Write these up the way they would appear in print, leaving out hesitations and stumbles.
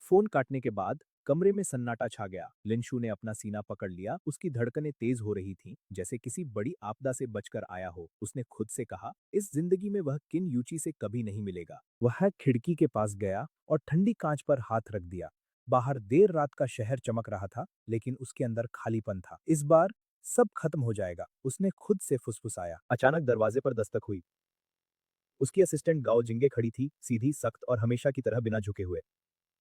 Phone काटने के बाद कमरे में सन्नाटा छा गया। लिंशु ने अपना सीना पकड़ लिया, उसकी धड़कनें तेज हो रही थीं, जैसे किसी बड़ी आपदा से बचकर आया हो। उसने खुद से कहा, इस जिंदगी में वह किन यूची से कभी नहीं मिलेगा। वह खिड़की के पास गया और ठंडी कांच पर हाथ रख दिया। बाहर देर रात का शहर चमक रहा था, लेकिन उसके अंदर खालीपन था। इस बार सब खत्म हो जाएगा, उसने खुद से फुसफुसाया। अचानक दरवाजे पर दस्तक हुई। उसकी असिस्टेंट गाओ जिंगे खड़ी थी, सीधी, सख्त और हमेशा की तरह बिना झुके हुए।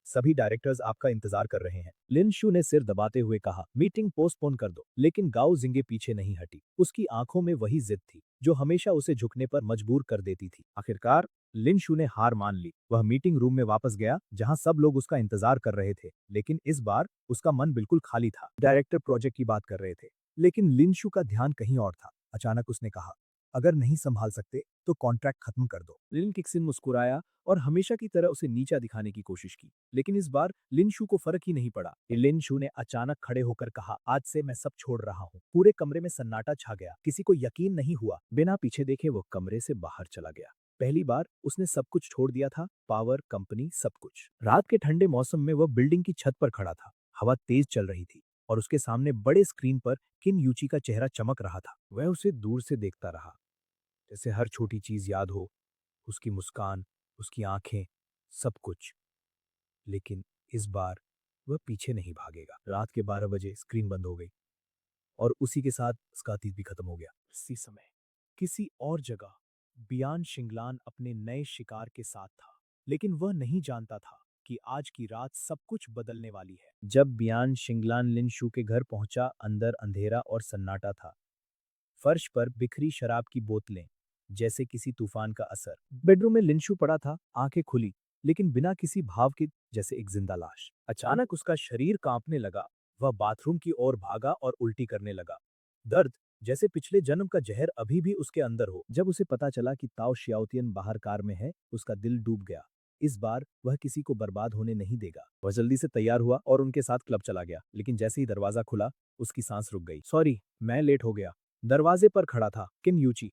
सभी डायरेक्टर्स आपका इंतजार कर रहे हैं, लिन शू ने सिर दबाते हुए कहा। मीटिंग पोस्टपोन कर दो। लेकिन गाओ जिंगे पीछे नहीं हटी। उसकी आंखों में वही जिद थी जो हमेशा उसे झुकने पर मजबूर कर देती थी। आखिरकार लिन शू ने हार मान ली। वह मीटिंग रूम में वापस गया, जहां सब लोग उसका इंतजार कर रहे थे, लेकिन इस बार उसका मन बिल्कुल खाली था। डायरेक्टर प्रोजेक्ट की बात कर रहे थे, लेकिन लिन शू का ध्यान कहीं और था। अचानक उसने कहा, अगर नहीं संभाल सकते तो कॉन्ट्रैक्ट खत्म कर दो। लिन किक्सिन मुस्कुराया और हमेशा की तरह उसे नीचा दिखाने की कोशिश की, लेकिन इस बार लिन शू को फर्क ही नहीं पड़ा। लिन शू ने अचानक खड़े होकर कहा, आज से मैं सब छोड़ रहा हूँ। पूरे कमरे में सन्नाटा छा गया। किसी को यकीन नहीं हुआ। बिना पीछे देखे वो कमरे से बाहर चला गया। पहली बार उसने सब कुछ छोड़ दिया था, पावर, कंपनी, सब कुछ। रात के ठंडे मौसम में वह बिल्डिंग की छत पर खड़ा था। हवा तेज चल रही थी और उसके सामने बड़े स्क्रीन पर किन यूची का चेहरा चमक रहा था। वह उसे दूर से देखता रहा, जैसे हर छोटी चीज याद हो, उसकी मुस्कान, उसकी आंखें, सब कुछ। लेकिन इस बार वह पीछे नहीं भागेगा। रात के 12 बजे स्क्रीन बंद हो गई और उसी के साथ उसका अतीत भी खत्म हो गया। इसी समय किसी और जगह बियान शिंगलान अपने नए शिकार के साथ था, लेकिन वह नहीं जानता था कि आज की रात सब कुछ बदलने वाली है। जब बियान शिंगलान लिनशू के घर पहुंचा, अंदर अंधेरा और सन्नाटा था। फर्श पर बिखरी शराब की बोतलें, जैसे किसी तूफान का असर। बेडरूम में लिंशु पड़ा था, आंखें खुली, लेकिन बिना किसी भाव के, जैसे एक जिंदा लाश। अचानक उसका शरीर कांपने लगा। वह बाथरूम की ओर भागा और उल्टी करने लगा। दर्द, जैसे पिछले जन्म का जहर अभी भी उसके अंदर हो। जब उसे पता चला कि ताओ शियाओतियन बाहर कार में है, उसका दिल डूब गया। इस बार वह किसी को बर्बाद होने नहीं देगा। वह जल्दी से तैयार हुआ और उनके साथ क्लब चला गया, लेकिन जैसे ही दरवाजा खुला, उसकी सांस रुक गई। सॉरी, मैं लेट हो गया। दरवाजे पर खड़ा था किन यूची।